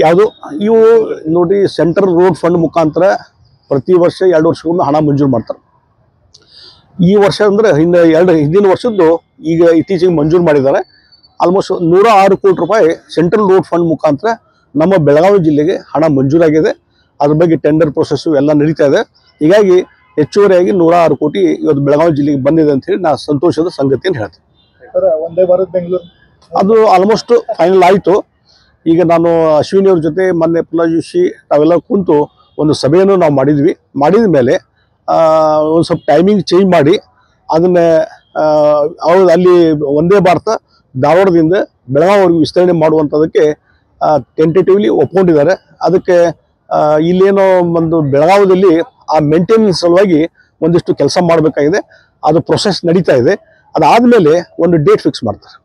ಯಾವುದು ಇವು ನೋಡಿ ಸೆಂಟ್ರಲ್ ರೋಡ್ ಫಂಡ್ ಮುಖಾಂತರ ಪ್ರತಿ ವರ್ಷ 2 ವರ್ಷಕ್ಕೊಮ್ಮೆ ಹಣ ಮಂಜೂರು ಮಾಡ್ತಾರೆ. ಈ ವರ್ಷ ಅಂದರೆ ಹಿಂದಿನ ವರ್ಷದ್ದು ಈಗ ಇತ್ತೀಚೆಗೆ ಮಂಜೂರು ಮಾಡಿದ್ದಾರೆ. ಆಲ್ಮೋಸ್ಟ್ 106 ಕೋಟಿ ರೂಪಾಯಿ ಸೆಂಟ್ರಲ್ ರೋಡ್ ಫಂಡ್ ಮುಖಾಂತರ ನಮ್ಮ ಬೆಳಗಾವಿ ಜಿಲ್ಲೆಗೆ ಹಣ ಮಂಜೂರಾಗಿದೆ. ಅದ್ರ ಬಗ್ಗೆ ಟೆಂಡರ್ ಪ್ರೊಸೆಸ್ಸು ಎಲ್ಲ ನಡೀತಾ ಇದೆ. ಹೀಗಾಗಿ ಹೆಚ್ಚುವರಿಯಾಗಿ 106 ಕೋಟಿ ಇವತ್ತು ಬೆಳಗಾವಿ ಜಿಲ್ಲೆಗೆ ಬಂದಿದೆ ಅಂತ ಹೇಳಿ ನಾನು ಸಂತೋಷದ ಸಂಗತಿಯನ್ನು ಹೇಳ್ತೀನಿ. ವಂದೇ ಭಾರತ್ ಬೆಂಗಳೂರು ಅದು ಆಲ್ಮೋಸ್ಟ್ ಫೈನಲ್ ಆಯಿತು. ಈಗ ನಾನು ಅಶ್ವಿನಿ ಅವ್ರ ಜೊತೆ ಮೊನ್ನೆ ಪ್ರಹ್ಲಾದ್ ಜೋಶಿ ನಾವೆಲ್ಲ ಕುಂತು ಒಂದು ಸಭೆಯನ್ನು ನಾವು ಮಾಡಿದ ಮೇಲೆ ಒಂದು ಸ್ವಲ್ಪ ಟೈಮಿಂಗ್ ಚೇಂಜ್ ಮಾಡಿ ಅದನ್ನು ಅಲ್ಲಿ ವಂದೇ ಭಾರತ ಧಾರವಾಡದಿಂದ ಬೆಳಗಾವಿವರೆಗೂ ವಿಸ್ತರಣೆ ಮಾಡುವಂಥದ್ದಕ್ಕೆ ಟೆಂಟೇಟಿವ್ಲಿ ಒಪ್ಕೊಂಡಿದ್ದಾರೆ. ಅದಕ್ಕೆ ಇಲ್ಲೇನೋ ಒಂದು ಬೆಳಗಾವಿಯಲ್ಲಿ ಆ ಮೇಂಟೆನೆನ್ಸ್ ಸಲುವಾಗಿ ಒಂದಿಷ್ಟು ಕೆಲಸ ಮಾಡಬೇಕಾಗಿದೆ. ಅದು ಪ್ರೊಸೆಸ್ ನಡೀತಾ ಇದೆ. ಅದಾದಮೇಲೆ ಒಂದು ಡೇಟ್ ಫಿಕ್ಸ್ ಮಾಡ್ತಾರೆ.